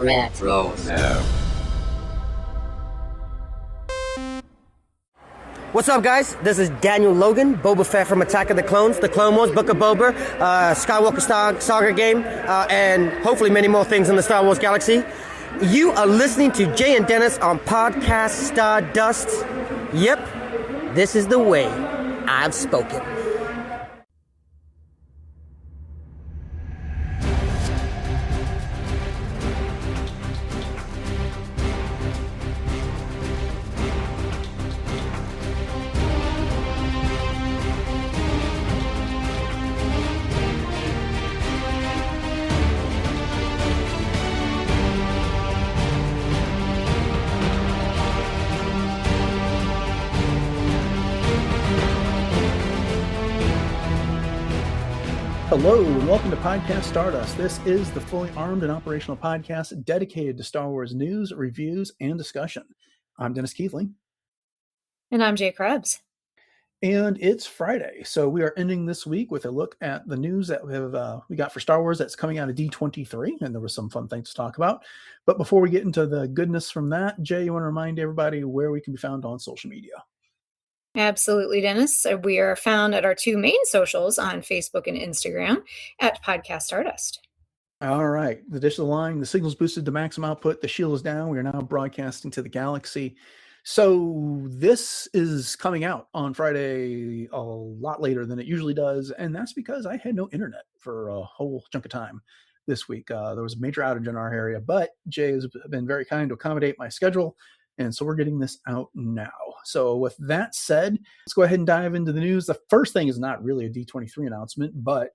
Retro. What's up, guys? This is Daniel Logan, Boba Fett from Attack of the Clones, The Clone Wars, Book of Boba, Skywalker Saga game, and hopefully many more things in the Star Wars galaxy. You are listening to Jay and Dennis on Podcast Stardust. Yep, this is the way I've spoken. Hello and welcome to Podcast Stardust. This is the fully armed and operational podcast dedicated to Star Wars news, reviews, and discussion. I'm Dennis Keithling. And I'm Jay Krebs. And it's Friday, so we are ending this week with a look at the news that we got for Star Wars that's coming out of D23, and there was some fun things to talk about. But before we get into the goodness from that, Jay, you want to remind everybody where we can be found on social media? Absolutely, Dennis. We are found at our two main socials on Facebook and Instagram at Podcast Stardust. All right. The dish of the line, the signal's boosted to maximum output. The shield is down. We are now broadcasting to the galaxy. So this is coming out on Friday a lot later than it usually does. And that's because I had no internet for a whole chunk of time this week. There was a major outage in our area, but Jay has been very kind to accommodate my schedule. And so we're getting this out now. So with that said, let's go ahead and dive into the news. The first thing is not really a D23 announcement, but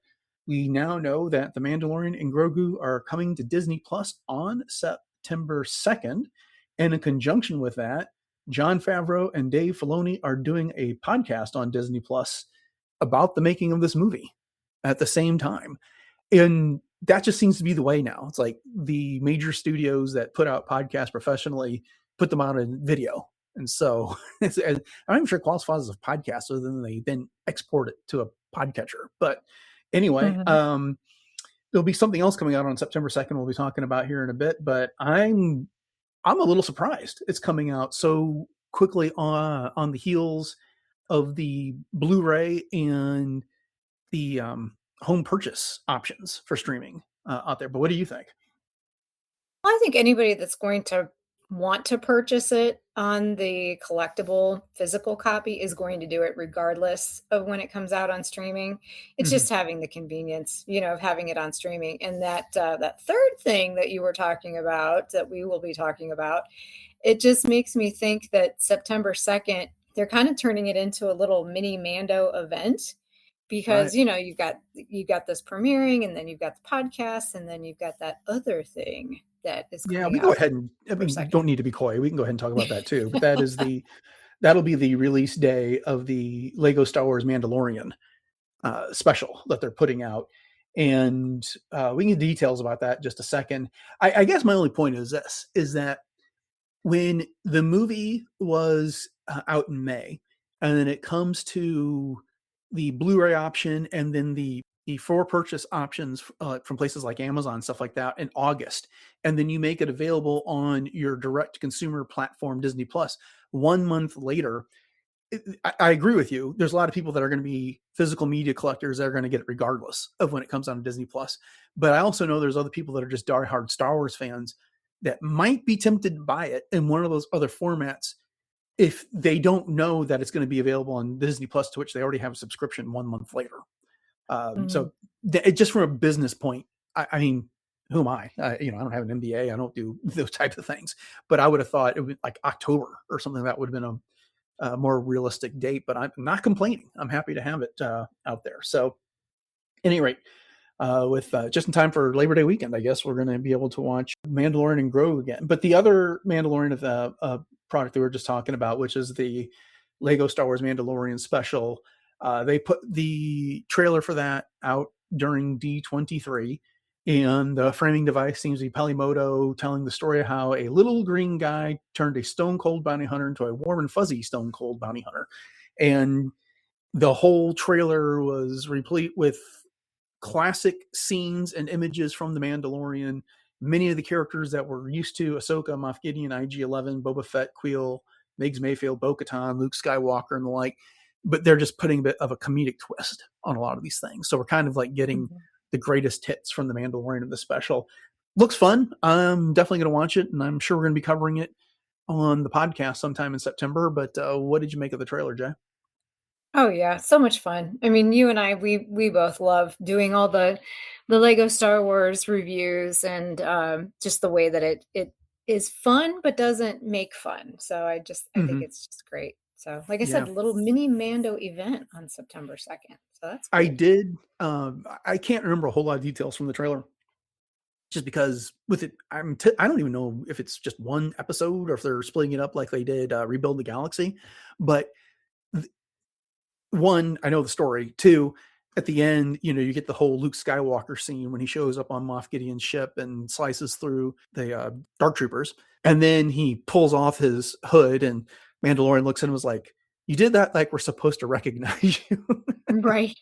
we now know that The Mandalorian and Grogu are coming to Disney Plus on September 2nd. And in conjunction with that, Jon Favreau and Dave Filoni are doing a podcast on Disney Plus about the making of this movie at the same time. And that just seems to be the way now. It's like the major studios that put out podcasts professionally put them out in video. And so I'm not even sure it qualifies as a podcast other than they then export it to a podcatcher. But anyway, there'll be something else coming out on September 2nd we'll be talking about here in a bit. But I'm a little surprised it's coming out so quickly on the heels of the Blu-ray and the home purchase options for streaming out there. But what do you think? Well, I think anybody that's going to want to purchase it on the collectible physical copy is going to do it regardless of when it comes out on streaming. It's just having the convenience, of having it on streaming. And that third thing that you were talking about, that we will be talking about, it just makes me think that September 2nd, they're kind of turning it into a little mini Mando event. Because Right. you've got this premiering, and then you've got the podcast, and then you've got that other thing that is coming We go out ahead and September 2nd. don't need to be coy. We can go ahead and talk about that too. But that'll be the release day of the Lego Star Wars Mandalorian special that they're putting out, and we can get details about that in just a second. I guess my only point is this: is that when the movie was out in May, and then it comes to the Blu-ray option, and then the for purchase options from places like Amazon, stuff like that, in August, and then you make it available on your direct consumer platform, Disney Plus, 1 month later. I agree with you. There's a lot of people that are going to be physical media collectors that are going to get it regardless of when it comes on Disney Plus. But I also know there's other people that are just diehard Star Wars fans that might be tempted to buy it in one of those other formats if they don't know that it's going to be available on Disney Plus, to which they already have a subscription 1 month later. So just from a business point, I mean, who am I? I don't have an MBA. I don't do those types of things, but I would have thought it would be like October or something. That would have been a more realistic date, but I'm not complaining. I'm happy to have it out there. So at any rate, with just in time for Labor Day weekend, I guess we're going to be able to watch Mandalorian and Grogu again. But the other Mandalorian of the product that we were just talking about, which is the Lego Star Wars Mandalorian special, they put the trailer for that out during D23, and the framing device seems to be Pelimoto telling the story of how a little green guy turned a stone cold bounty hunter into a warm and fuzzy stone cold bounty hunter. And the whole trailer was replete with classic scenes and images from The Mandalorian, many of the characters that we're used to: Ahsoka, Moff Gideon, IG-11, Boba Fett, Queel, Migs Mayfield, Bo-Katan, Luke Skywalker, and the like. But they're just putting a bit of a comedic twist on a lot of these things. So we're kind of like getting the greatest hits from the Mandalorian of the special. Looks fun. I'm definitely going to watch it, and I'm sure we're going to be covering it on the podcast sometime in September. But what did you make of the trailer, Jay? Oh yeah, so much fun. I mean, you and I, we both love doing all the Lego Star Wars reviews, and just the way that it is fun but doesn't make fun. So I think it's just great. So like I said, a little mini Mando event on September 2nd. So that's cool. I did. I can't remember a whole lot of details from the trailer, just because with it, I don't even know if it's just one episode or if they're splitting it up like they did Rebuild the Galaxy. But one, I know the story. Two, at the end, you get the whole Luke Skywalker scene when he shows up on Moff Gideon's ship and slices through the Dark Troopers. And then he pulls off his hood, and Mandalorian looks at him and was like, "You did that like we're supposed to recognize you." Right.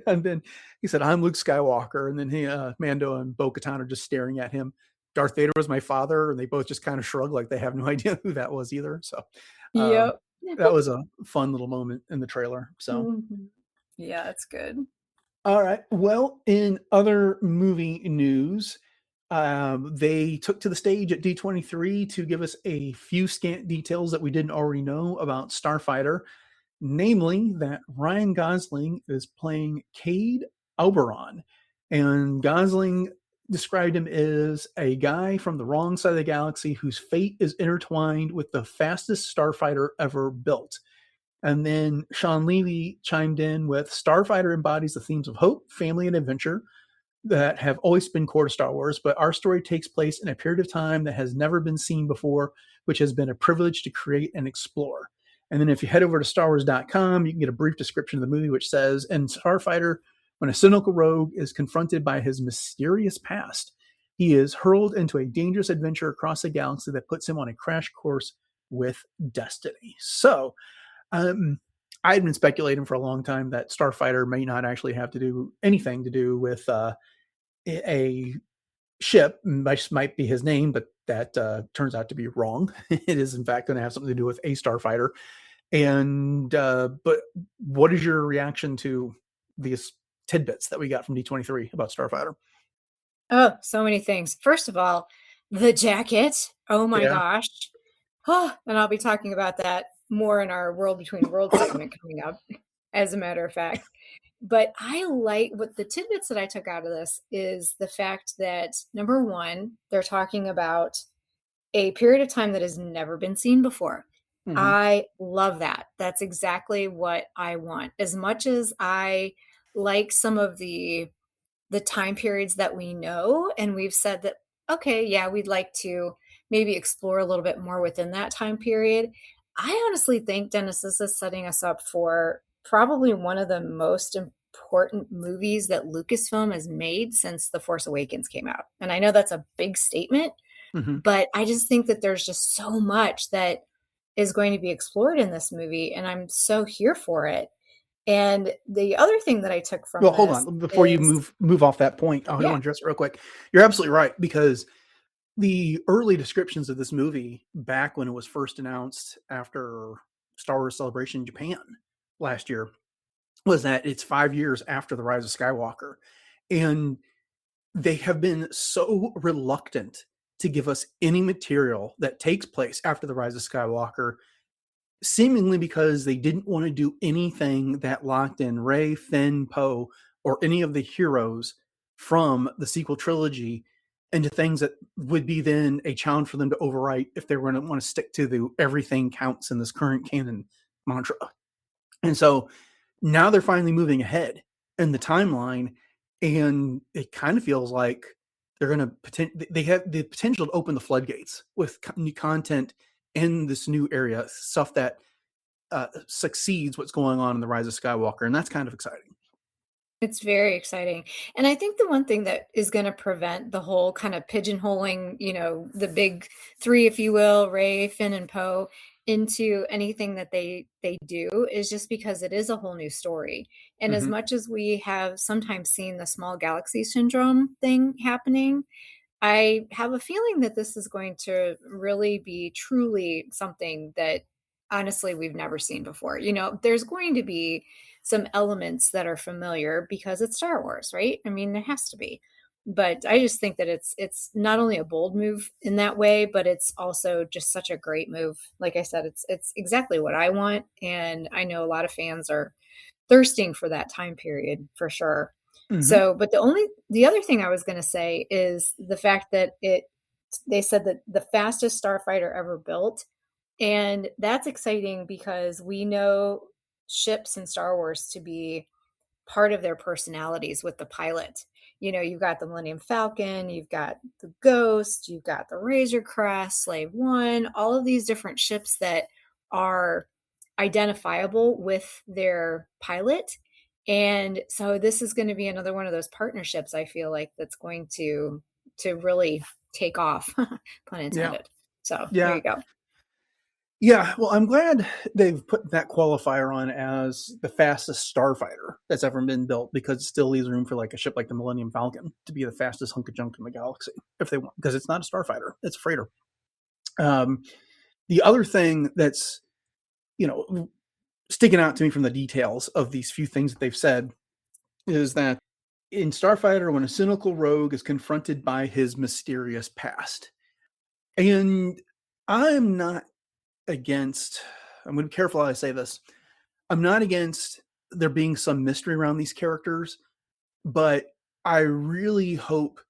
And then he said, "I'm Luke Skywalker." And then Mando and Bo-Katan are just staring at him. "Darth Vader was my father." And they both just kind of shrug like they have no idea who that was either. So Yep. that was a fun little moment in the trailer. So yeah, that's good. All right. Well, in other movie news, they took to the stage at D23 to give us a few scant details that we didn't already know about Starfighter, namely that Ryan Gosling is playing Cade Oberon. And Gosling described him as a guy from the wrong side of the galaxy whose fate is intertwined with the fastest starfighter ever built. And then Sean Levy chimed in with, "Starfighter embodies the themes of hope, family, and adventure that have always been core to Star Wars, but our story takes place in a period of time that has never been seen before, which has been a privilege to create and explore." And then if you head over to StarWars.com, you can get a brief description of the movie, which says, "In Starfighter, when a cynical rogue is confronted by his mysterious past, he is hurled into a dangerous adventure across a galaxy that puts him on a crash course with destiny." So I'd been speculating for a long time that Starfighter may not actually have to do anything to do with a ship. This might be his name, but that turns out to be wrong. It is in fact going to have something to do with a starfighter. And but what is your reaction to these tidbits that we got from D23 about Starfighter? Oh, so many things. First of all, the jacket. Oh my gosh. Oh, and I'll be talking about that more in our World Between Worlds segment coming up, as a matter of fact. But I like what the tidbits that I took out of this is the fact that, number one, they're talking about a period of time that has never been seen before. I love that. That's exactly what I want. As much as I like some of the time periods that we know, and we've said that, okay, yeah, we'd like to maybe explore a little bit more within that time period. I honestly think, Dennis, this is setting us up for probably one of the most important movies that Lucasfilm has made since The Force Awakens came out. And I know that's a big statement, but I just think that there's just so much that is going to be explored in this movie, and I'm so here for it. And the other thing that I took from hold on before you move off that point. I want to address it real quick. You're absolutely right, because the early descriptions of this movie back when it was first announced after Star Wars Celebration in Japan last year was that it's 5 years after the Rise of Skywalker. And they have been so reluctant to give us any material that takes place after the Rise of Skywalker, seemingly because they didn't want to do anything that locked in Rey, Finn, Poe, or any of the heroes from the sequel trilogy into things that would be then a challenge for them to overwrite if they were going to want to stick to the everything counts in this current canon mantra. And so now they're finally moving ahead in the timeline, and it kind of feels like they're going to they have the potential to open the floodgates with new content in this new area, stuff that succeeds what's going on in the Rise of Skywalker. And that's kind of exciting. It's very exciting. And I think the one thing that is going to prevent the whole kind of pigeonholing, the big three, if you will, Rey, Finn, and Poe, into anything that they do is just because it is a whole new story. And as much as we have sometimes seen the small galaxy syndrome thing happening, I have a feeling that this is going to really be truly something that honestly we've never seen before. There's going to be some elements that are familiar because it's Star Wars, right? I mean, there has to be. But I just think that it's not only a bold move in that way, but it's also just such a great move. Like I said, it's exactly what I want, and I know a lot of fans are thirsting for that time period for sure. Mhm. So, but the other thing I was going to say is the fact that they said that the fastest starfighter ever built, and that's exciting because we know ships in Star Wars to be part of their personalities with the pilot. You've got the Millennium Falcon, you've got the Ghost, you've got the Razor Crest, Slave One, all of these different ships that are identifiable with their pilot. And so this is going to be another one of those partnerships I feel like that's going to really take off, pun Yeah. intended. So there Yeah. you go. Yeah, well, I'm glad they've put that qualifier on as the fastest starfighter that's ever been built, because it still leaves room for like a ship like the Millennium Falcon to be the fastest hunk of junk in the galaxy if they want, because it's not a starfighter, it's a freighter. The other thing that's, sticking out to me from the details of these few things that they've said is that in Starfighter, when a cynical rogue is confronted by his mysterious past, and I'm not against, I'm going to be careful how I say this. I'm not against there being some mystery around these characters, but I really hope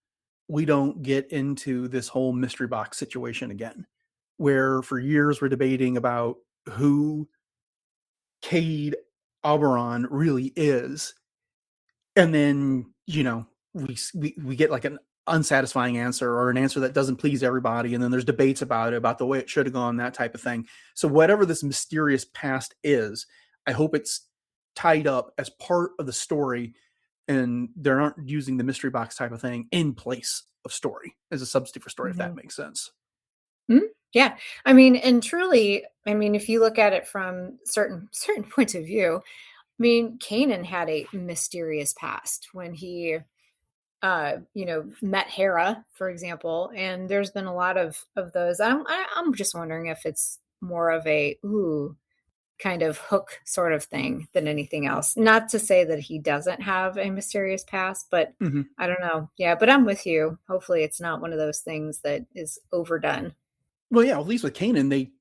we don't get into this whole mystery box situation again, where for years we're debating about who Cade Oberon really is. And then, we get like an unsatisfying answer, or an answer that doesn't please everybody. And then there's debates about it, about the way it should have gone, that type of thing. So whatever this mysterious past is, I hope it's tied up as part of the story, and they're not using the mystery box type of thing in place of story as a substitute for story, if that Mhm. makes sense. Mhm. Yeah. I mean, and truly, I mean, if you look at it from certain points of view, I mean, Kanan had a mysterious past when he met Hera, for example, and there's been a lot of those. I'm just wondering if it's more of a kind of hook sort of thing than anything else. Not to say that he doesn't have a mysterious past, but Mm-hmm. I don't know. Yeah, but I'm with you. Hopefully it's not one of those things that is overdone. Well, yeah, at least with Kanan, they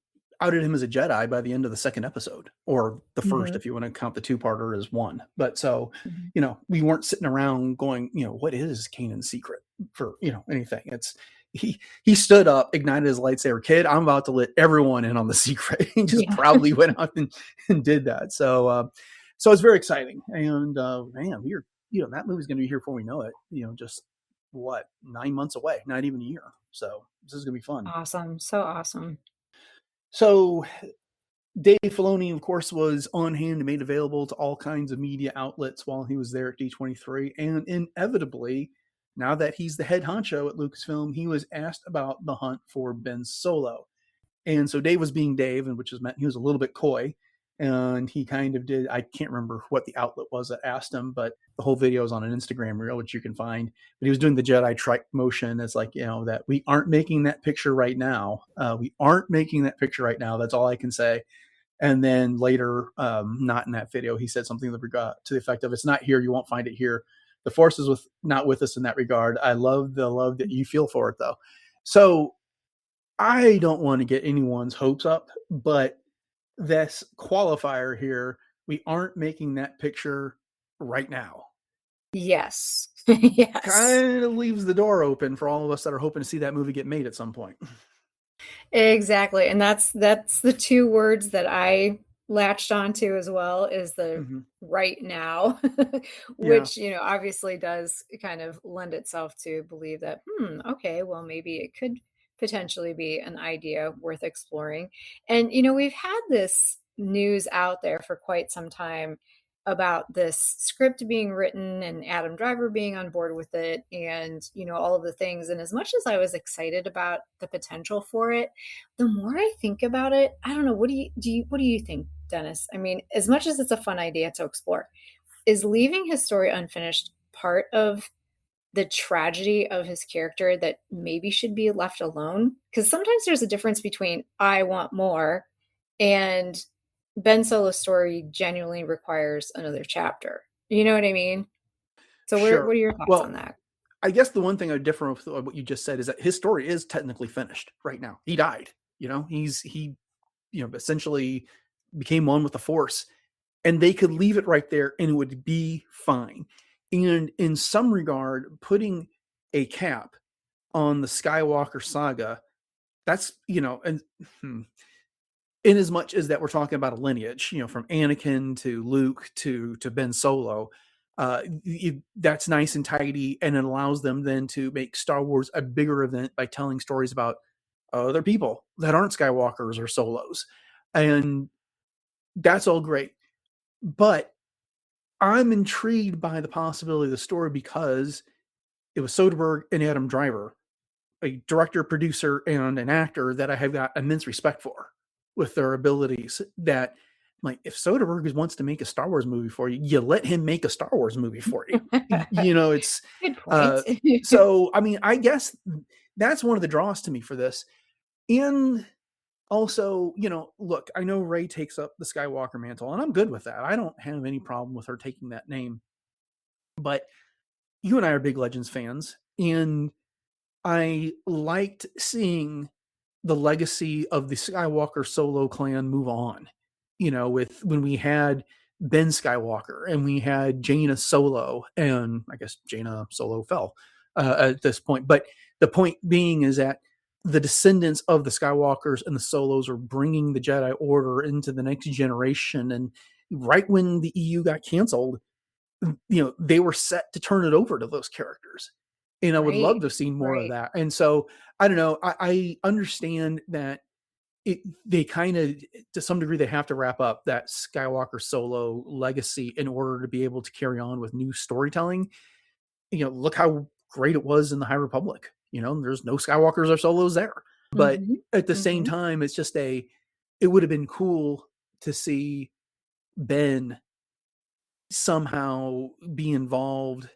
outed him as a Jedi by the end of the second episode, or the first, Mhm. if you want to count the two-parter as one. But so, Mhm. we weren't sitting around going, what is Kanan's secret for, anything. It's he stood up, ignited his lightsaber. Kid, I'm about to let everyone in on the secret. He just Yeah. proudly went out and did that. So it's very exciting. And man, that movie's going to be here before we know it. Just what, 9 months away, not even a year. So this is going to be fun. Awesome. So awesome. So Dave Filoni, of course, was on hand and made available to all kinds of media outlets while he was there at D23. And inevitably, now that he's the head honcho at Lucasfilm, he was asked about the hunt for Ben Solo. And so Dave was being Dave, and which is meant he was a little bit coy. And he kind of did, I can't remember what the outlet was that asked him, but the whole video is on an Instagram reel, which you can find. But he was doing the Jedi trike motion. It's like, that we aren't making that picture right now. We aren't making that picture right now. That's all I can say. And then later, not in that video, he said something to the effect of, "It's not here. You won't find it here. The Force is not with us in that regard. I love the love that you feel for it, though." So I don't want to get anyone's hopes up, but this qualifier here, we aren't making that picture right now, Yes. Yes. kind of leaves the door open for all of us that are hoping to see that movie get made at some point. Exactly. And that's the two words that I latched onto as well, is the Mm-hmm. right now, Yeah. which, obviously does kind of lend itself to believe that, okay, well, maybe it could potentially be an idea worth exploring. And, we've had this news out there for quite some time about this script being written and Adam Driver being on board with it, and all of the things. And as much as I was excited about the potential for it, the more I think about it, I don't know, what do you think, Dennis? I mean, as much as it's a fun idea to explore, is leaving his story unfinished part of the tragedy of his character that maybe should be left alone. Because sometimes there's a difference between I want more and Ben Solo's story genuinely requires another chapter. You know what I mean? So what Sure. are your thoughts Well, on that? I guess the one thing I differ with what you just said is that his story is technically finished right now. He died. He essentially became one with the Force, and they could leave it right there and it would be fine. And in some regard, putting a cap on the Skywalker saga, that's, and in as much as that we're talking about a lineage, from Anakin to Luke to Ben Solo, that's nice and tidy, and it allows them then to make Star Wars a bigger event by telling stories about other people that aren't Skywalkers or Solos, and that's all great. But I'm intrigued by the possibility of the story because it was Soderbergh and Adam Driver, a director, producer, and an actor that I have got immense respect for with their abilities. That, like, if Soderbergh wants to make a Star Wars movie for you, you let him make a Star Wars movie for you. It's Good point. so. I mean, I guess that's one of the draws to me for this. And also, look, I know Rey takes up the Skywalker mantle, and I'm good with that. I don't have any problem with her taking that name. But you and I are big Legends fans, and I liked seeing the legacy of the Skywalker Solo clan move on. With when we had Ben Skywalker and we had Jaina Solo, and I guess Jaina Solo fell at this point. But the point being is that the descendants of the Skywalkers and the Solos are bringing the Jedi Order into the next generation. And right when the EU got canceled, they were set to turn it over to those characters. And I would love to see more of that. And so, I don't know, I understand that they kind of, to some degree, they have to wrap up that Skywalker Solo legacy in order to be able to carry on with new storytelling. Look how great it was in the High Republic. There's no Skywalkers or Solos there. But at the same time, it's just it would have been cool to see Ben somehow be involved.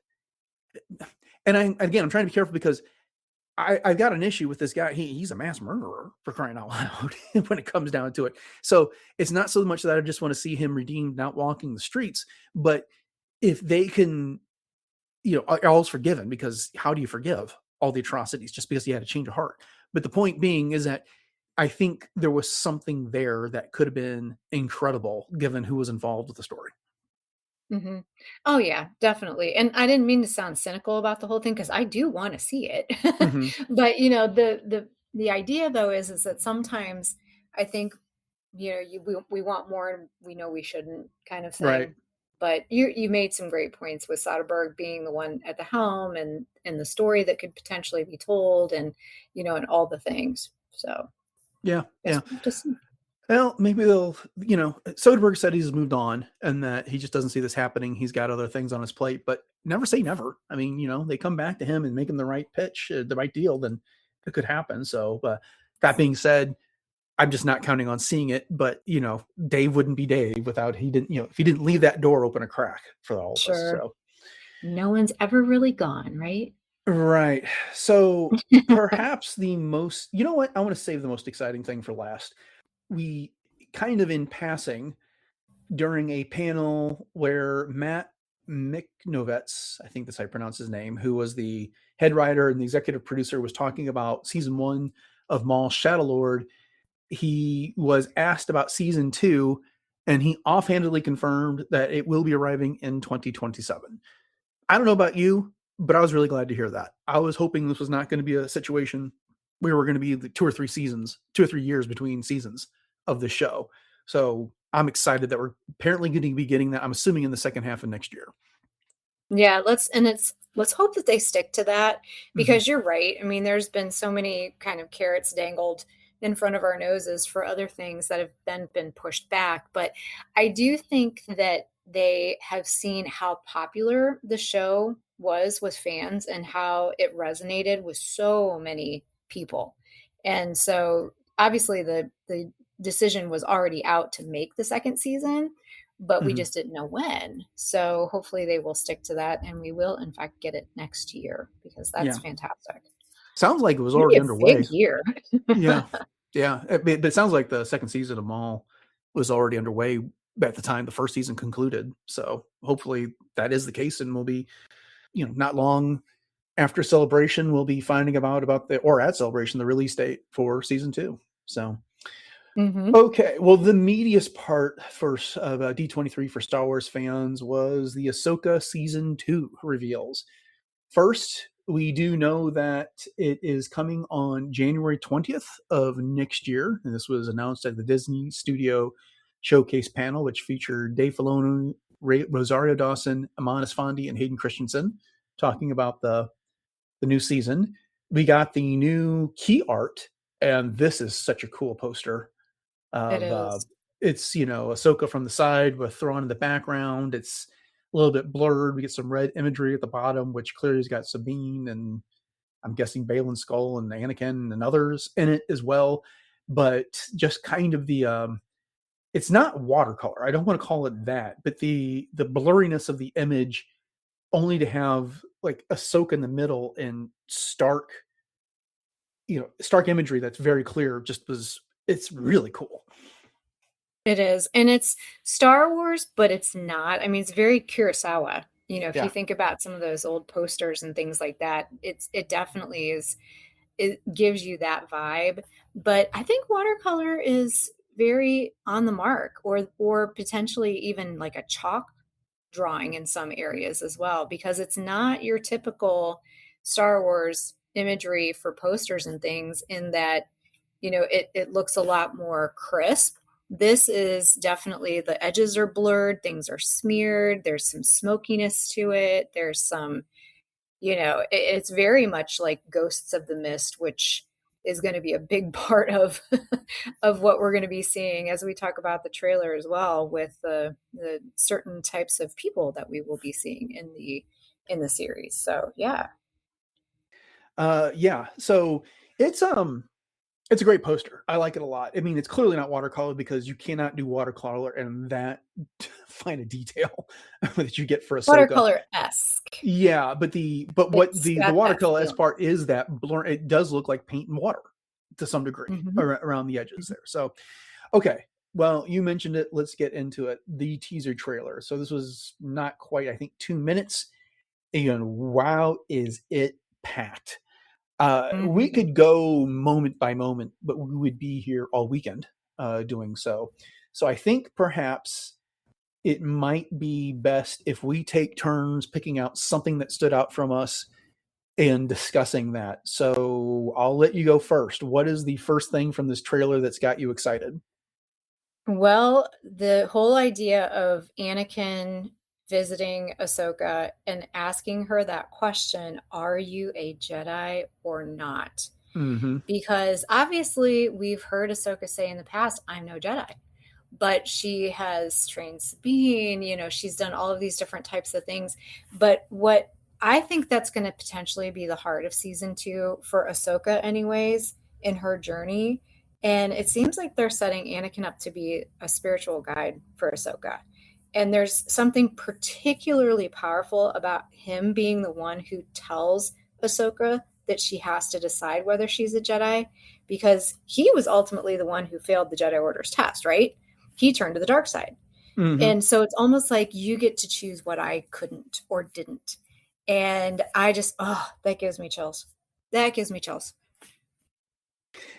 And I'm trying to be careful because I've got an issue with this guy. He's a mass murderer, for crying out loud, when it comes down to it. So it's not so much that I just want to see him redeemed, not walking the streets, but if they can, all's forgiven, because how do you forgive all the atrocities just because he had a change of heart? But the point being is that I think there was something there that could have been incredible given who was involved with the story. Mm-hmm. Oh yeah, definitely. And I didn't mean to sound cynical about the whole thing because I do want to see it. Mm-hmm. But the idea though is that sometimes I think we want more and we know we shouldn't, kind of thing. Right. But you made some great points with Soderbergh being the one at the helm and the story that could potentially be told, and and all the things. So yeah. Just, well, maybe they'll, Soderbergh said he's moved on and that he just doesn't see this happening. He's got other things on his plate, but never say never. I mean, they come back to him and make him the right pitch, the right deal, then it could happen. So, that being said, I'm just not counting on seeing it, but Dave wouldn't be Dave without if he didn't leave that door open a crack for all of us. So no one's ever really gone, right? Right. So perhaps the most, I want to save the most exciting thing for last. We kind of in passing during a panel where Matt Miknovets, I think that's how you pronounce his name, who was the head writer and the executive producer, was talking about season 1 of Maul's Shadowlord. He was asked about season 2, and he offhandedly confirmed that it will be arriving in 2027. I don't know about you, but I was really glad to hear that. I was hoping this was not going to be a situation where we're going to be 2 or 3 years between seasons of the show. So I'm excited that we're apparently going to be getting that. I'm assuming in the second half of next year. Yeah, let's hope that they stick to that, because you're right. I mean, there's been so many kind of carrots dangled in front of our noses for other things that have then been pushed back. But I do think that they have seen how popular the show was with fans and how it resonated with so many people. And so obviously the decision was already out to make the second season, but we just didn't know when. So hopefully they will stick to that, and we will in fact get it next year, because that's Yeah. fantastic. Sounds like it was It's gonna be already a underway. big year. Yeah. Yeah. But it sounds like the second season of Maul was already underway at the time the first season concluded. So hopefully that is the case, and we'll be, not long after Celebration, we'll be finding about or at Celebration, the release date for season 2. So, okay. Well, the meatiest part for D23 for Star Wars fans was the Ahsoka season 2 reveals. First, we do know that it is coming on January 20th of next year. And this was announced at the Disney Studio Showcase panel, which featured Dave Filoni, Rosario Dawson, Amon Esfandi, and Hayden Christensen talking about the new season. We got the new key art, and this is such a cool poster. It is. It's, Ahsoka from the side with Thrawn in the background. It's a little bit blurred. We get some red imagery at the bottom, which clearly has got Sabine and I'm guessing Balin Skull and Anakin and others in it as well. But just kind of it's not watercolor. I don't want to call it that, but the blurriness of the image, only to have like Ahsoka in the middle and stark imagery that's very clear. It's really cool. It is. And it's Star Wars, but it's not. I mean, it's very Kurosawa. If you think about some of those old posters and things like that, it definitely is. It gives you that vibe. But I think watercolor is very on the mark, or potentially even like a chalk drawing in some areas as well, because it's not your typical Star Wars imagery for posters and things, in that, it looks a lot more crisp. This is definitely, the edges are blurred, things are smeared, there's some smokiness to it, there's some, it's very much like Ghosts of the Mist, which is going to be a big part of of what we're going to be seeing as we talk about the trailer as well, with the certain types of people that we will be seeing in the series. So yeah. So it's a great poster. I like it a lot. I mean, it's clearly not watercolor, because you cannot do watercolor and that fine a detail that you get for Ahsoka. Watercolor-esque. Yeah, but the watercolor-esque part is that blur. It does look like paint and water to some degree around the edges there. So, okay. Well, you mentioned it. Let's get into it. The teaser trailer. So this was not quite, I think, 2 minutes. And wow, is it packed. We could go moment by moment, but we would be here all weekend doing so. So I think perhaps it might be best if we take turns picking out something that stood out from us and discussing that. So I'll let you go first. What is the first thing from this trailer that's got you excited? Well, the whole idea of Anakin visiting Ahsoka and asking her that question, are you a Jedi or not? Because obviously we've heard Ahsoka say in the past, I'm no Jedi. But she has trained Sabine, she's done all of these different types of things. But what I think that's going to potentially be the heart of season 2 for Ahsoka anyways, in her journey. And it seems like they're setting Anakin up to be a spiritual guide for Ahsoka. And there's something particularly powerful about him being the one who tells Ahsoka that she has to decide whether she's a Jedi, because he was ultimately the one who failed the Jedi Order's test, right? He turned to the dark side. And so it's almost like you get to choose what I couldn't or didn't. And I just, that gives me chills. That gives me chills.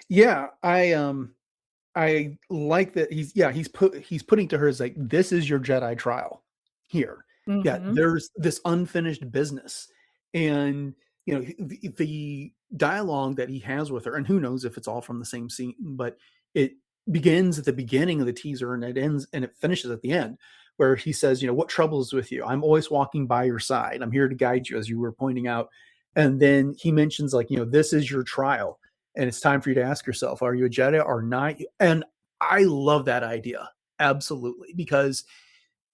Yeah, I like that he's putting to her as like, this is your Jedi trial here. Yeah, there's this unfinished business. And the dialogue that he has with her, and who knows if it's all from the same scene, but it begins at the beginning of the teaser and it ends and it finishes at the end, where he says, what trouble is with you? I'm always walking by your side. I'm here to guide you, as you were pointing out. And then he mentions like, this is your trial. And it's time for you to ask yourself, are you a Jedi or not? And I love that idea. Absolutely.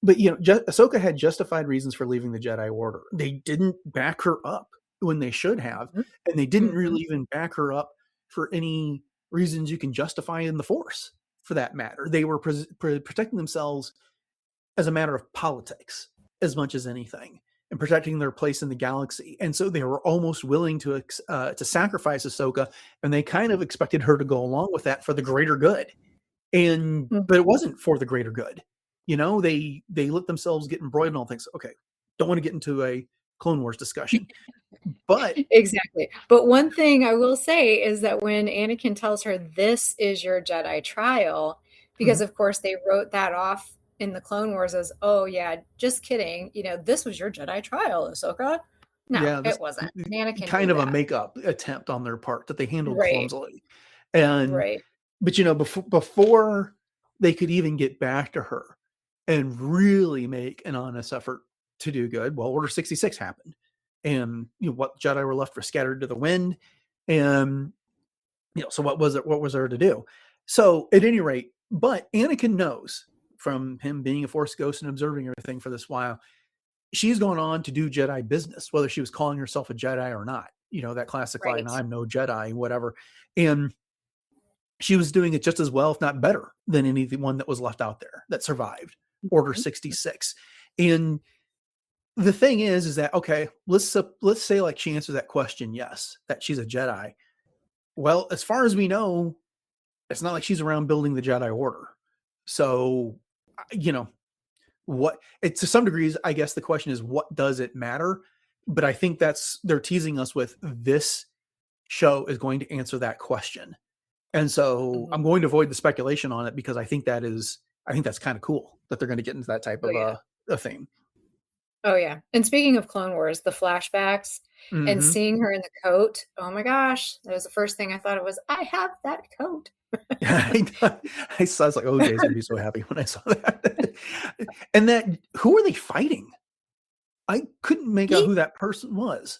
But Ahsoka had justified reasons for leaving the Jedi Order. They didn't back her up when they should have. And they didn't really even back her up for any reasons you can justify in the Force, for that matter. They were protecting themselves as a matter of politics as much as anything, and protecting their place in the galaxy. And so they were almost willing to sacrifice Ahsoka, and they kind of expected her to go along with that for the greater good. But it wasn't for the greater good. They let themselves get embroiled in all things. Okay, don't want to get into a Clone Wars discussion, but Exactly. But one thing I will say is that when Anakin tells her, "This is your Jedi trial," because of course they wrote that off in the Clone Wars as, "Oh yeah, just kidding. This was your Jedi trial, Ahsoka." No, yeah, this it wasn't. Anakin kind knew of a that. makeup attempt on their part that they handled Right. clumsily. And Right. but before they could even get back to her and really make an honest effort to do good, well, Order 66 happened. And what Jedi were left were scattered to the wind. And so what was there to do? So at any rate, but Anakin knows from him being a Force ghost and observing everything for this while, she's gone on to do Jedi business, whether she was calling herself a Jedi or not. That classic line, Right. "I'm no Jedi," whatever. And she was doing it just as well, if not better, than anyone that was left out there that survived Order 66. And the thing is that, okay, let's say like she answers that question, yes, that she's a Jedi. Well, as far as we know, it's not like she's around building the Jedi Order. So, to some degrees, I guess the question is, what does it matter? But I think they're teasing us with, this show is going to answer that question. And so I'm going to avoid the speculation on it, because I think that's kind of cool that they're going to get into that type of a theme. Oh yeah. And speaking of Clone Wars, the flashbacks and seeing her in the coat, oh my gosh, that was the first thing I thought it was, I have that coat. I was like, oh, Jay's gonna be so happy when I saw that. And who are they fighting? I couldn't make out who that person was.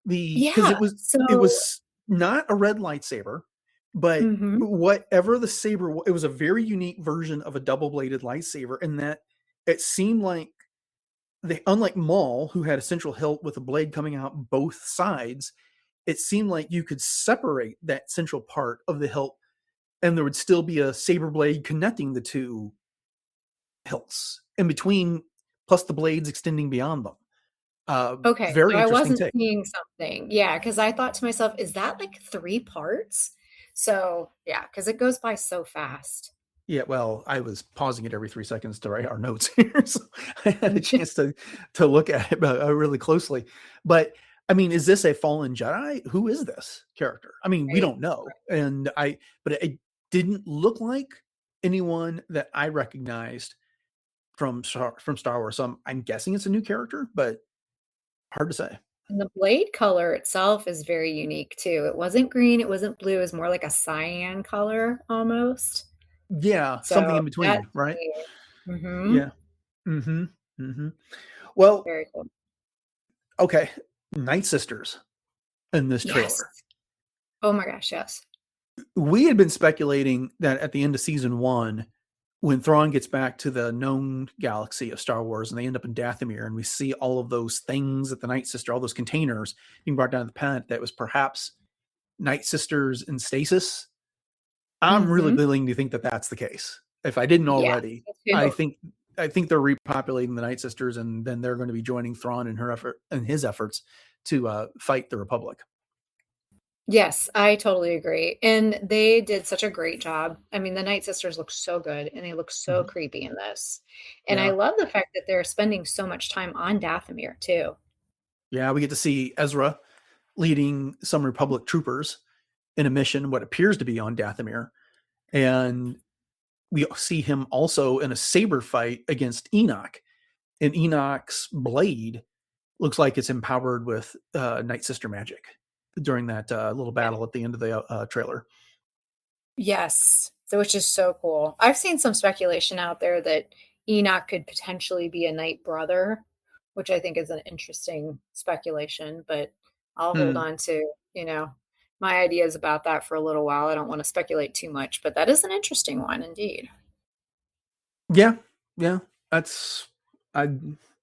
Because it was not a red lightsaber, but whatever the saber, it was a very unique version of a double-bladed lightsaber, in that it seemed like unlike Maul, who had a central hilt with a blade coming out both sides, it seemed like you could separate that central part of the hilt, and there would still be a saber blade connecting the two hilts in between, plus the blades extending beyond them. Okay, very so I interesting wasn't take. seeing something. Yeah, because I thought to myself, is that like 3 parts? So yeah, because it goes by so fast. Yeah, well, I was pausing it every 3 seconds to write our notes here, so I had a chance to look at it really closely. But I mean, is this a fallen Jedi? Who is this character? I mean, we don't know, but it didn't look like anyone that I recognized from Star Wars. So I'm guessing it's a new character, but hard to say. And the blade color itself is very unique too. It wasn't green, it wasn't blue, it was more like a cyan color almost. Yeah, something in between, right? Yeah. Well, very cool. Okay, Night Sisters in this trailer. Yes. Oh my gosh, yes. We had been speculating that at the end of season 1, when Thrawn gets back to the known galaxy of Star Wars and they end up in Dathomir, and we see all of those things at the Night Sister, all those containers being brought down to the planet, that was perhaps Night Sisters in stasis. I'm really willing to think that that's the case. If I didn't already, I think they're repopulating the Night Sisters, and then they're going to be joining Thrawn in his efforts to fight the Republic. Yes, I totally agree. And they did such a great job. I mean, the Night Sisters look so good, and they look so creepy in this. And I love the fact that they're spending so much time on Dathomir too. Yeah, we get to see Ezra leading some Republic troopers in a mission, what appears to be on Dathomir. And we see him also in a saber fight against Enoch. And Enoch's blade looks like it's empowered with Night Sister magic during that little battle at the end of the trailer. Yes, so which is so cool. I've seen some speculation out there that Enoch could potentially be a Night brother, which I think is an interesting speculation, but I'll hold on to, my ideas about that for a little while. I don't want to speculate too much, but that is an interesting one indeed. Yeah. That's I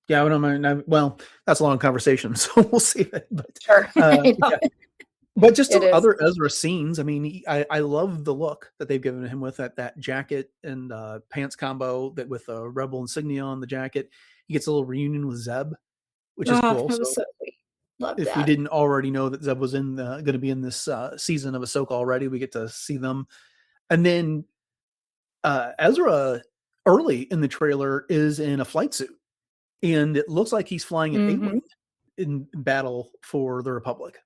don't mind. Well, that's a long conversation, so we'll see it. But Sure. But just It some is. other Ezra scenes. I mean, I love the look that they've given him with that jacket and pants combo that with a rebel insignia on the jacket. He gets a little reunion with Zeb, which is Oh, cool. that was So so sweet. Love if we that. didn't already know that Zeb was going to be in this season of Ahsoka already, we get to see them. And then Ezra early in the trailer is in a flight suit, and it looks like he's flying an Mhm. A-wing in battle for the Republic.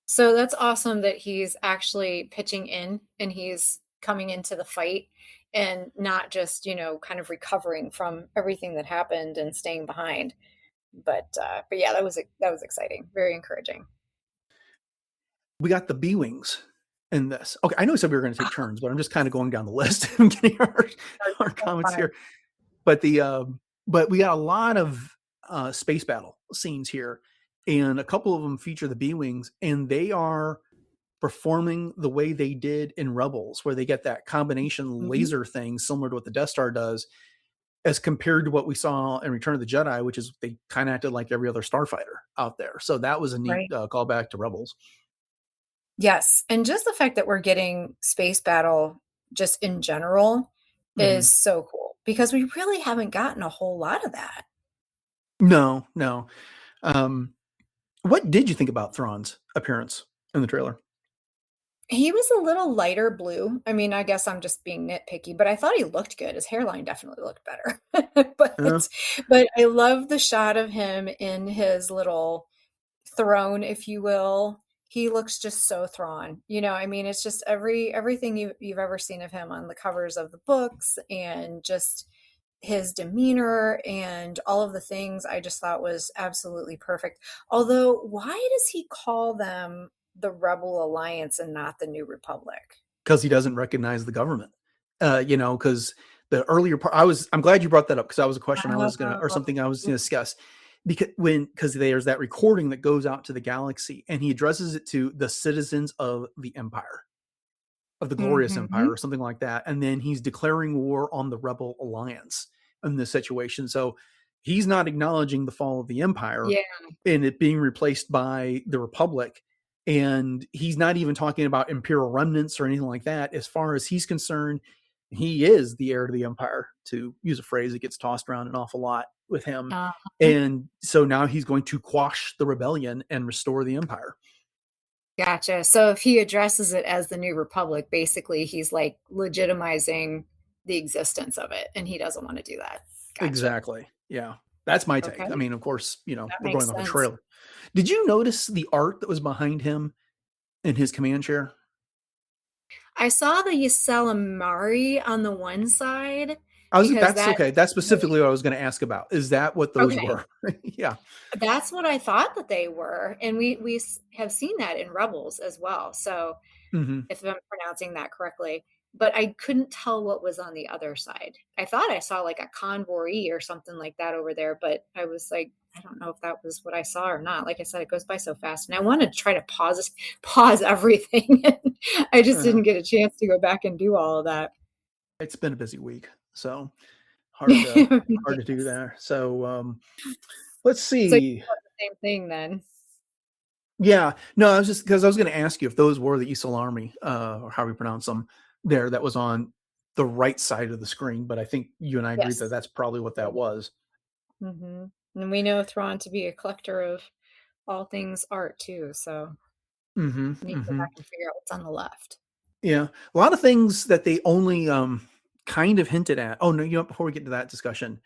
So that's awesome that he's actually pitching in and he's coming into the fight and not just, kind of recovering from everything that happened and staying behind. But yeah, that was exciting. Very encouraging. We got the B-wings in this. Okay, I know we said we were going to take turns, but I'm just kind of going down the list and getting our comments Fine. here. But but we got a lot of space battle scenes here, and a couple of them feature the B-wings, and they are performing the way they did in Rebels, where they get that combination Mhm. laser thing similar to what the Death Star does, as compared to what we saw in Return of the Jedi, which is they kind of acted like every other starfighter out there. So that was a neat Right. callback to Rebels. Yes. And just the fact that we're getting space battle just in general Mm-hmm. is so cool because we really haven't gotten a whole lot of that. No, no. Um, what did you think about Thrawn's appearance in the trailer? He was a little lighter blue. I mean, I guess I'm just being nitpicky, but I thought he looked good. His hairline definitely looked better. Uh, But I love the shot of him in his little throne, if you will. He looks just so Thrawn. I mean, it's just everything you've ever seen of him on the covers of the books and just his demeanor and all of the things I just thought was absolutely perfect. Although, why does he call them the Rebel Alliance and not the New Republic? because he doesn't recognize the government. Because the earlier part, I'm glad you brought that up because that was a question I was gonna or Oh, something I was gonna discuss. Because there's that recording that goes out to the galaxy, and he addresses it to the citizens of the Empire, of the glorious mhm. Empire, or something like that, and then he's declaring war on the Rebel Alliance in this situation. So he's not acknowledging the fall of the Empire Yeah. and it being replaced by the Republic. And he's not even talking about Imperial remnants or anything like that. As far as he's concerned, he is the heir to the Empire, to use a phrase that gets tossed around an awful lot with him. Uh-huh. And so now he's going to quash the rebellion and restore the Empire. Gotcha. So if he addresses it as the New Republic, basically he's like legitimizing the existence of it, and he doesn't want to do that. Gotcha. Exactly. Yeah. That's my Okay. take. I mean, of course, That we're makes going off a sense. trailer. Did you notice the art that was behind him in his command chair? I saw the Ysalamari on the one side because That's okay. That's specifically what I was going to ask about. Is that what those okay. were? Yeah. That's what I thought that they were, and we have seen that in Rebels as well. So Hmm. if I'm pronouncing that correctly, but I couldn't tell what was on the other side. I thought I saw like a convoy or something like that over there, but I was like, I don't know if that was what I saw or not. Like I said, it goes by so fast, and I wanted to try to pause everything. And I just Uh, didn't get a chance to go back and do all of that. it's been a busy week, so hard to do Yes. there. So let's So you see. thought the same thing then. Yeah, no, I was just because I was going to ask you if those were the Isal Army, or how we pronounce them there. That was on the right side of the screen, but I think you and I agreed that Yes. that's probably what that was. Hmm. And we know Thrawn to be a collector of all things art too, so Hmm. we need to go Hmm. back and figure out what's on the left. Yeah, a lot of things that they only kind of hinted at. Oh no, before we get to that discussion,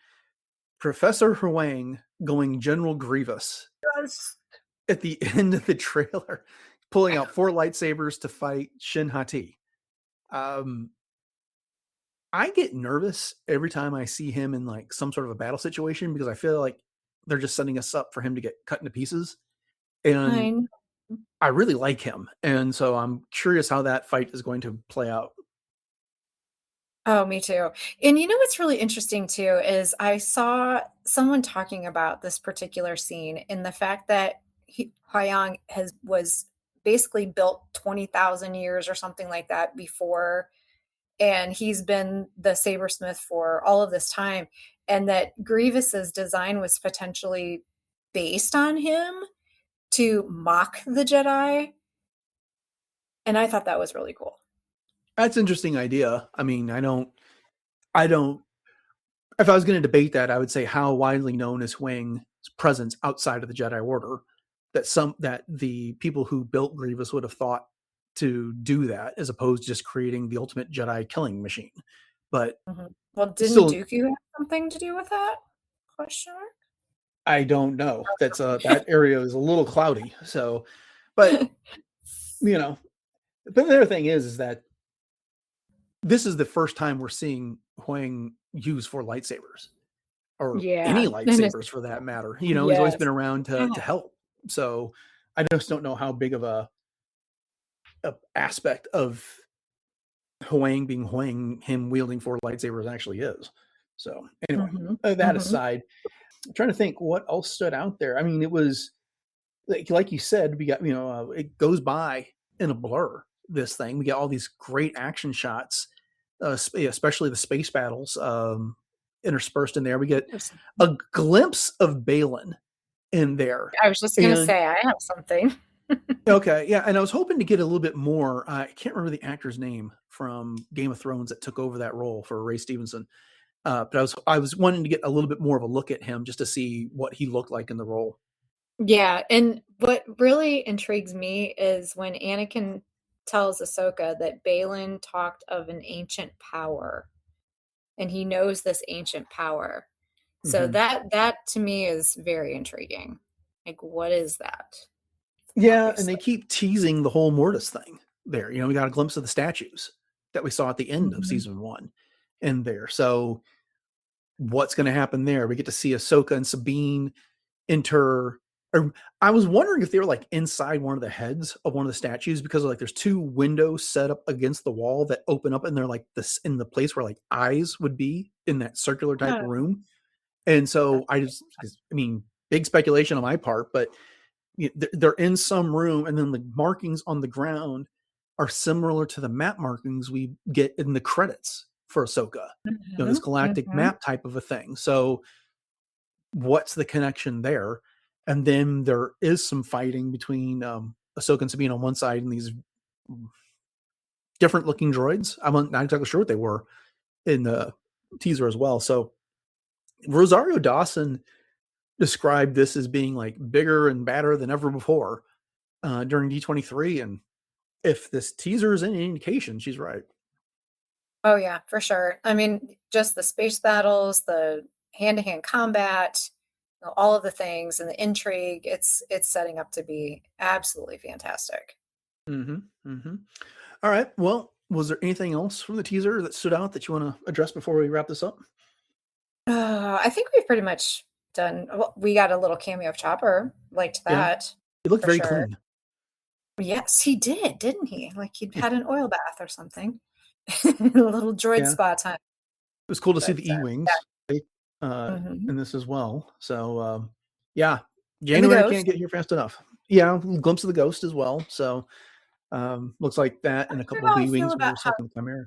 Professor Huang going General Grievous Yes. at the end of the trailer, pulling out 4 lightsabers to fight Shin Hati. Um, I get nervous every time I see him in like some sort of a battle situation because I feel like they're just setting us up for him to get cut into pieces. And I know. I really like him. And so I'm curious how that fight is going to play out. Oh, me too. And you know what's really interesting too is I saw someone talking about this particular scene in the fact that Hyang was basically built 20,000 years or something like that before, and he's been the sabersmith for all of this time, and that Grievous's design was potentially based on him. to mock the Jedi. And I thought that was really cool. That's an interesting idea. I mean, I don't, if I was going to debate that, I would say how widely known is Huang's presence outside of the Jedi Order, that the people who built Grievous would have thought to do that, as opposed to just creating the ultimate Jedi killing machine. But well, didn't still, Dooku have something to do with that? Question mark? I don't know. That's that area is a little cloudy. So, but you know, but the other thing is that this is the first time we're seeing Huang use for lightsabers, or any lightsabers for that matter. You know, he's always been around to help. So I just don't know how big of a aspect of Huang being Huang, him wielding 4 lightsabers actually is. So anyway, that aside, I'm trying to think what else stood out there. I mean, it was like you said, we got, it goes by in a blur. This thing, we get all these great action shots, especially the space battles interspersed in there. We get a glimpse of Balin in there. I was just going to say, I have something. Okay, yeah, and I was hoping to get a little bit more. I can't remember the actor's name from Game of Thrones that took over that role for Ray Stevenson, but I was wanting to get a little bit more of a look at him just to see what he looked like in the role. Yeah, and what really intrigues me is when Anakin tells Ahsoka that Balin talked of an ancient power, and he knows this ancient power. So that to me is very intriguing. Like, what is that? Yeah, obviously. And they keep teasing the whole Mortis thing there. We got a glimpse of the statues that we saw at the end of season 1 in there. So what's going to happen there? We get to see Ahsoka and Sabine enter. Or I was wondering if they were like inside one of the heads of one of the statues, because like there's 2 windows set up against the wall that open up, and they're like this in the place where like eyes would be in that circular type of room. And so I mean, big speculation on my part, but they're in some room, and then the markings on the ground are similar to the map markings we get in the credits for Ahsoka. This galactic map type of a thing. So what's the connection there? And then there is some fighting between Ahsoka and Sabine on one side and these different looking droids. I'm not exactly sure what they were in the teaser as well. So Rosario Dawson described this as being like bigger and badder than ever before during D23. And if this teaser is any indication, she's right. Oh yeah, for sure. I mean, just the space battles, the hand-to-hand combat, all of the things and the intrigue, it's setting up to be absolutely fantastic. All right. Well, was there anything else from the teaser that stood out that you want to address before we wrap this up? I think we've pretty much done. Well, we got a little cameo of Chopper. Liked that. He looked very clean. Yes, he did, didn't he? Like he'd had an oil bath or something. A little droid spa time. It was cool to see the E-Wings in this as well. So, January can't get here fast enough. Yeah, glimpse of the Ghost as well. So, looks like that and a couple of E-Wings were second Chimera.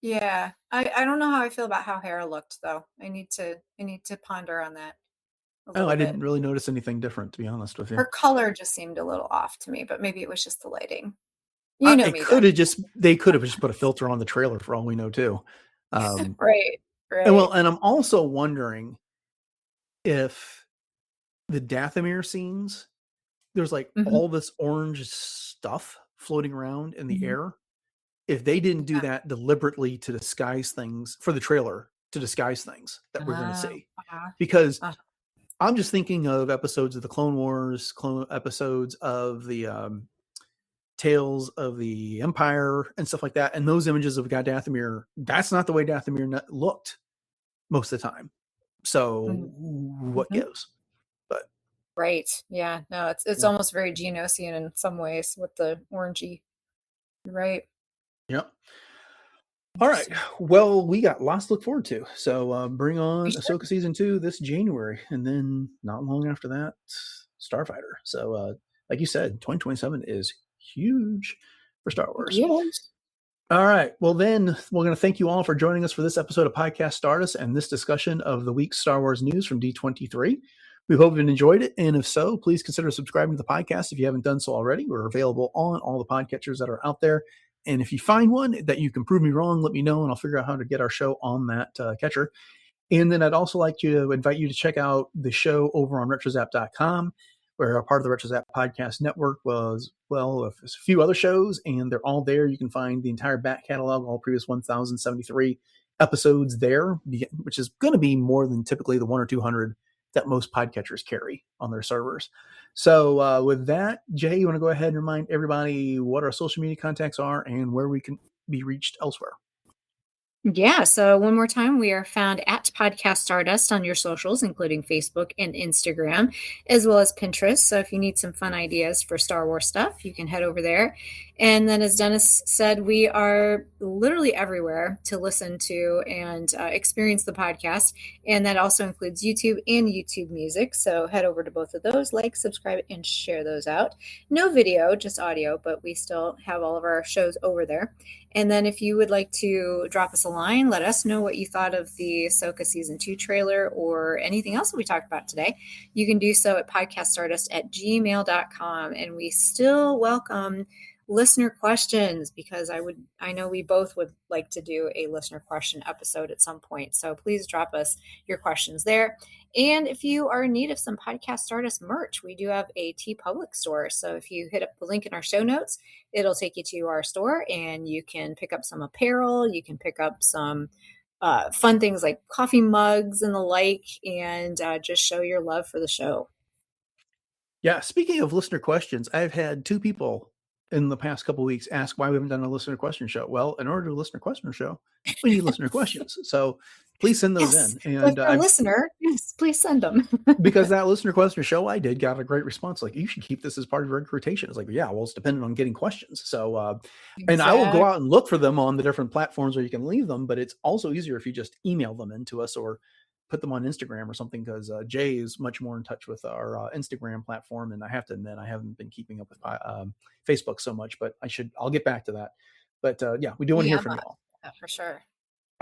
Yeah, I don't know how I feel about how Hera looked though. I need to ponder on that. I didn't really notice anything different, to be honest with you. Her color just seemed a little off to me, but maybe it was just the lighting. They could have just put a filter on the trailer for all we know too. Right. And I'm also wondering if the Dathomir scenes, there's like all this orange stuff floating around in the air. If they didn't do that deliberately to disguise things for the trailer, to disguise things that we're going to see, because I'm just thinking of episodes of the Clone Wars, episodes of the Tales of the Empire and stuff like that. And those images of God Dathomir, that's not the way Dathomir looked most of the time. So what gives? But right. Yeah. No, it's almost very Geonosian in some ways with the orangey. Right. Yep. All right. Well, we got lots to look forward to. So bring on Ahsoka season 2 this January, and then not long after that, Starfighter. So like you said, 2027 is huge for Star Wars. Yes. All right. Well, then we're going to thank you all for joining us for this episode of Podcast Stardust and this discussion of the week's Star Wars news from D23. We hope you've enjoyed it. And if so, please consider subscribing to the podcast if you haven't done so already. We're available on all the podcatchers that are out there. And if you find one that you can prove me wrong, let me know, and I'll figure out how to get our show on that catcher. And then I'd also like to invite you to check out the show over on retrozap.com, where a part of the RetroZap podcast network was, well, a few other shows, and they're all there. You can find the entire back catalog, all previous 1,073 episodes there, which is going to be more than typically the 100 or 200 that most podcatchers carry on their servers. So with that, Jay, you want to go ahead and remind everybody what our social media contacts are and where we can be reached elsewhere? Yeah, so one more time, we are found at Podcast Stardust on your socials, including Facebook and Instagram, as well as Pinterest. So if you need some fun ideas for Star Wars stuff, you can head over there. And then, as Dennis said, we are literally everywhere to listen to and experience the podcast. And that also includes YouTube and YouTube Music. So head over to both of those, like, subscribe, and share those out. No video, just audio, but we still have all of our shows over there. And then if you would like to drop us a line, let us know what you thought of the Ahsoka Season 2 trailer or anything else that we talked about today. You can do so at podcaststardust@gmail.com. And we still welcome listener questions, because I know we both would like to do a listener question episode at some point. So please drop us your questions there. And if you are in need of some Podcast Stardust merch, we do have a TeePublic store. So if you hit up the link in our show notes, it'll take you to our store, and you can pick up some apparel. You can pick up some fun things like coffee mugs and the like, and just show your love for the show. Yeah, speaking of listener questions, I've had two people in the past couple of weeks ask why we haven't done a listener question show. Well, in order to do a listener question show, we need listener questions. So please send those in. And if you're a listener, yes, please send them. Because that listener question show I did got a great response. Like, you should keep this as part of your rotation. It's like, yeah, well, it's dependent on getting questions. So, and I will go out and look for them on the different platforms where you can leave them, but it's also easier if you just email them into us or put them on Instagram or something, because Jay is much more in touch with our Instagram platform. And I have to admit, I haven't been keeping up with Facebook so much, but I'll get back to that. But yeah, we do want to hear from you all. For sure.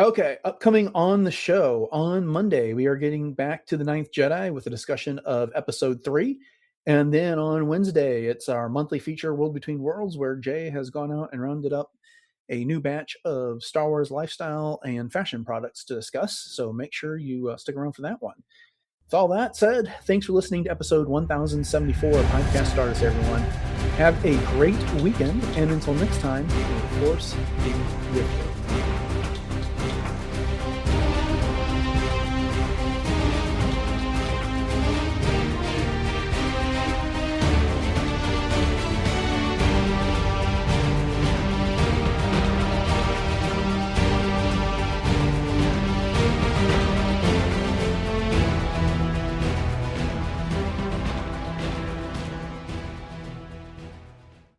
Okay, upcoming on the show on Monday, we are getting back to The Ninth Jedi with a discussion of Episode 3. And then on Wednesday, it's our monthly feature, World Between Worlds, where Jay has gone out and rounded up a new batch of Star Wars lifestyle and fashion products to discuss. So make sure you stick around for that one. With all that said, thanks for listening to episode 1074 of Podcast Stardust, everyone. Have a great weekend, and until next time, may the Force be with you.